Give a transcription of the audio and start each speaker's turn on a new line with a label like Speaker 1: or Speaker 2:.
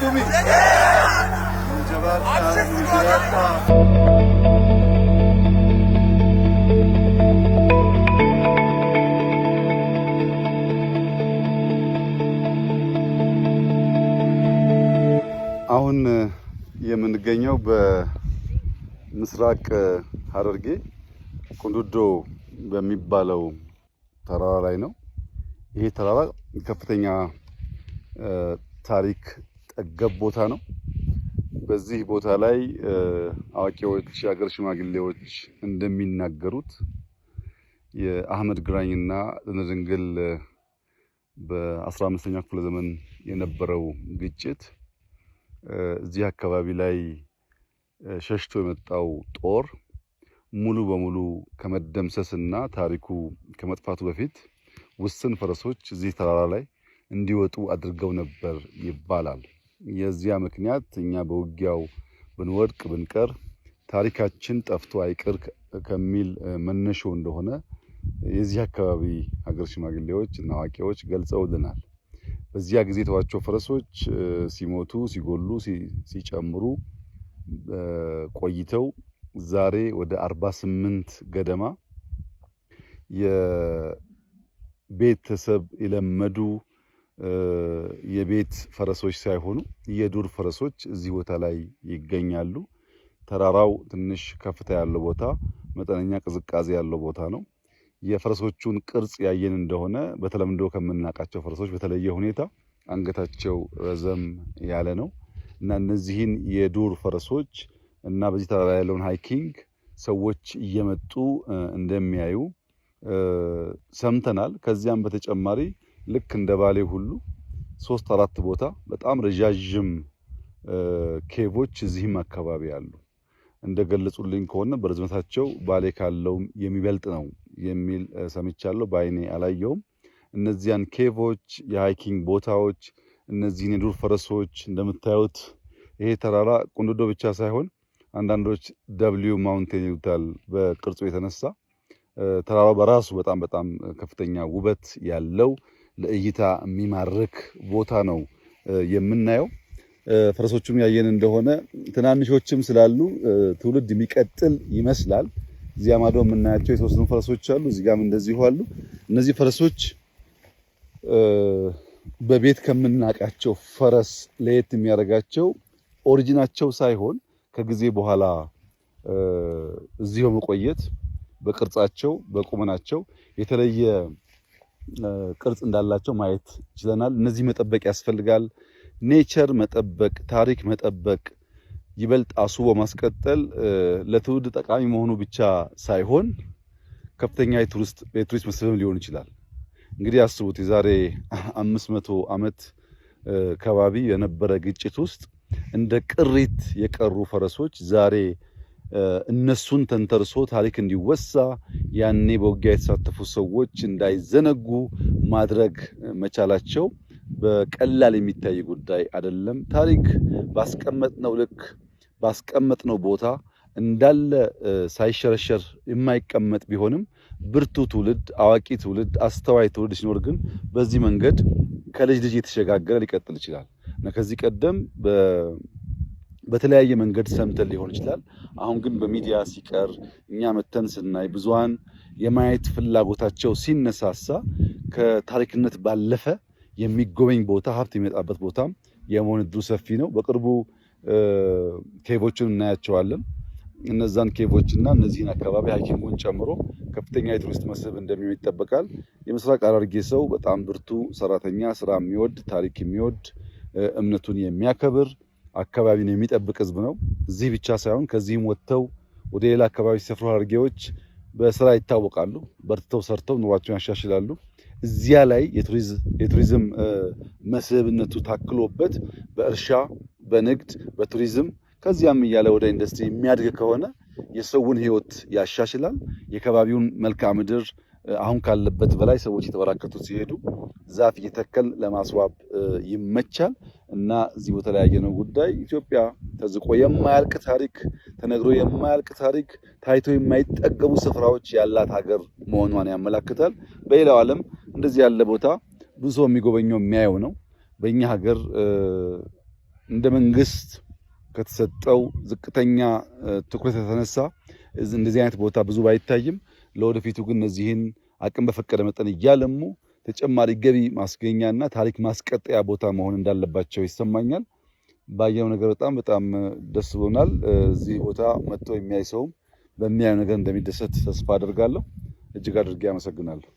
Speaker 1: Tumi. አሁን የምንገኘው በምስራቅ ሐረርጌ ቁንዱዶ በሚባለው ተራራ ላይ ነው። ይሄ ተራራ ከፍተኛ ታሪክ ጠገብ ቦታ ነው። በዚህ ቦታ ላይ አዋቂዎች፣ የሀገር ሽማግሌዎች እንደሚናገሩት የአህመድ ግራኝና ድንግል በ15ኛው ክፍለ ዘመን የነበረው ግጭት እዚህ አካባቢ ላይ ሸሽቶ የመጣው ጦር ሙሉ በሙሉ ከመደምሰስና ታሪኩ ከመጥፋቱ በፊት ውስን ፈረሶች እዚህ ተራራ ላይ እንዲወጡ አድርገው ነበር ይባላል። የዚያ ምክንያት እኛ በውጊያው ብንወድቅ ብንቀር ታሪካችን ጠፍቶ አይቅር ከሚል መነሾ እንደሆነ የዚህ አካባቢ ሀገር ሽማግሌዎች እና አዋቂዎች ገልጸውልናል። በዚያ ጊዜ የተዋቸው ፈረሶች ሲሞቱ፣ ሲጎሉ፣ ሲጨምሩ ቆይተው ዛሬ ወደ 48 ገደማ የቤተሰብ የለመዱ የቤት ፈረሶች ሳይሆኑ የዱር ፈረሶች እዚህ ቦታ ላይ ይገኛሉ። ተራራው ትንሽ ከፍታ ያለው ቦታ፣ መጠነኛ ቅዝቃዜ ያለው ቦታ ነው። የፈረሶቹን ቅርጽ ያየን እንደሆነ በተለምዶ ከምናውቃቸው ፈረሶች በተለየ ሁኔታ አንገታቸው ረዘም ያለ ነው እና እነዚህን የዱር ፈረሶች እና በዚህ ተራራ ያለውን ሃይኪንግ ሰዎች እየመጡ እንደሚያዩ ሰምተናል። ከዚያም በተጨማሪ ልክ እንደ ባሌ ሁሉ 3-4 ቦታ በጣም ረዣዥም ኬቮች እዚህም አካባቢ አሉ። እንደገለጹልኝ ከሆነ በርዝመታቸው ባሌ ካለው የሚበልጥ ነው የሚል ሰምቻለሁ። በአይኔ አላየውም። እነዚያን ኬቮች፣ የሃይኪንግ ቦታዎች፣ እነዚህን የዱር ፈረሶች እንደምታዩት ይሄ ተራራ ቁንዱዶ ብቻ ሳይሆን አንዳንዶች ደብሊው ማውንቴን ይሉታል በቅርጹ የተነሳ ተራራው በራሱ በጣም ከፍተኛ ውበት ያለው ለእይታ የሚማርክ ቦታ ነው የምናየው። ፈረሶቹም ያየን እንደሆነ ትናንሾችም ስላሉ ትውልድ የሚቀጥል ይመስላል። እዚያ ማዶ የምናያቸው የተወሰኑ ፈረሶች አሉ፣ እዚህ ጋርም እንደዚሁ አሉ። እነዚህ ፈረሶች በቤት ከምናውቃቸው ፈረስ ለየት የሚያደርጋቸው ኦሪጂናቸው ሳይሆን ከጊዜ በኋላ እዚህ በመቆየት በቅርጻቸው በቁመናቸው የተለየ ቅርጽ እንዳላቸው ማየት ችለናል። እነዚህ መጠበቅ ያስፈልጋል። ኔቸር መጠበቅ፣ ታሪክ መጠበቅ ይበልጥ አስቦ ማስቀጠል ለትውልድ ጠቃሚ መሆኑ ብቻ ሳይሆን ከፍተኛ የቱሪስት መስህብም ሊሆን ይችላል። እንግዲህ አስቡት የዛሬ 500 ዓመት ከባቢ የነበረ ግጭት ውስጥ እንደ ቅሪት የቀሩ ፈረሶች ዛሬ እነሱን ተንተርሶ ታሪክ እንዲወሳ ያኔ በውጊያ የተሳተፉ ሰዎች እንዳይዘነጉ ማድረግ መቻላቸው በቀላል የሚታይ ጉዳይ አይደለም። ታሪክ ባስቀመጥነው ልክ ባስቀመጥነው ቦታ እንዳለ ሳይሸረሸር የማይቀመጥ ቢሆንም ብርቱ ትውልድ፣ አዋቂ ትውልድ፣ አስተዋይ ትውልድ ሲኖር ግን በዚህ መንገድ ከልጅ ልጅ የተሸጋገረ ሊቀጥል ይችላል እና ከዚህ ቀደም በተለያየ መንገድ ሰምተን ሊሆን ይችላል። አሁን ግን በሚዲያ ሲቀር እኛ መተን ስናይ ብዙሃን የማየት ፍላጎታቸው ሲነሳሳ ከታሪክነት ባለፈ የሚጎበኝ ቦታ ሀብት የሚመጣበት ቦታም የመሆን ዕድሉ ሰፊ ነው። በቅርቡ ኬቮችን እናያቸዋለን። እነዛን ኬቮችና እነዚህን አካባቢ ሃይኪንጉን ጨምሮ ከፍተኛ የቱሪስት መስህብ እንደሚሆን ይጠበቃል። የምስራቅ ሐረርጌ ሰው በጣም ብርቱ ሰራተኛ፣ ስራ የሚወድ፣ ታሪክ የሚወድ፣ እምነቱን የሚያከብር፣ አካባቢን የሚጠብቅ ህዝብ ነው። እዚህ ብቻ ሳይሆን ከዚህም ወጥተው ወደ ሌላ አካባቢ ሲሰፍሩ ሐረርጌዎች በስራ ይታወቃሉ። በርትተው ሰርተው ኑሯቸውን ያሻሽላሉ። እዚያ ላይ የቱሪዝም መስህብነቱ ታክሎበት በእርሻ፣ በንግድ፣ በቱሪዝም ከዚያም እያለ ወደ ኢንዱስትሪ የሚያድግ ከሆነ የሰውን ህይወት ያሻሽላል። የከባቢውን መልክዓ ምድር አሁን ካለበት በላይ ሰዎች የተበራከቱ ሲሄዱ ዛፍ እየተከል ለማስዋብ ይመቻል እና እዚህ ቦታ ላይ ያየነው ጉዳይ ኢትዮጵያ ተዝቆ የማያልቅ ታሪክ፣ ተነግሮ የማያልቅ ታሪክ፣ ታይቶ የማይጠገቡ ስፍራዎች ያላት ሀገር መሆኗን ያመለክታል። በሌላው ዓለም እንደዚህ ያለ ቦታ ብዙ ሰው የሚጎበኘው የሚያየው ነው። በእኛ ሀገር እንደ መንግስት ከተሰጠው ዝቅተኛ ትኩረት የተነሳ እንደዚህ አይነት ቦታ ብዙ ባይታይም ለወደፊቱ ግን እነዚህን አቅም በፈቀደ መጠን እያለሙ ተጨማሪ ገቢ ማስገኛና ታሪክ ማስቀጠያ ቦታ መሆን እንዳለባቸው ይሰማኛል። ባየው ነገር በጣም ደስ ብሎናል። እዚህ ቦታ መጥቶ የሚያይ ሰውም በሚያየው ነገር እንደሚደሰት ተስፋ አደርጋለሁ። እጅግ አድርጌ አመሰግናለሁ።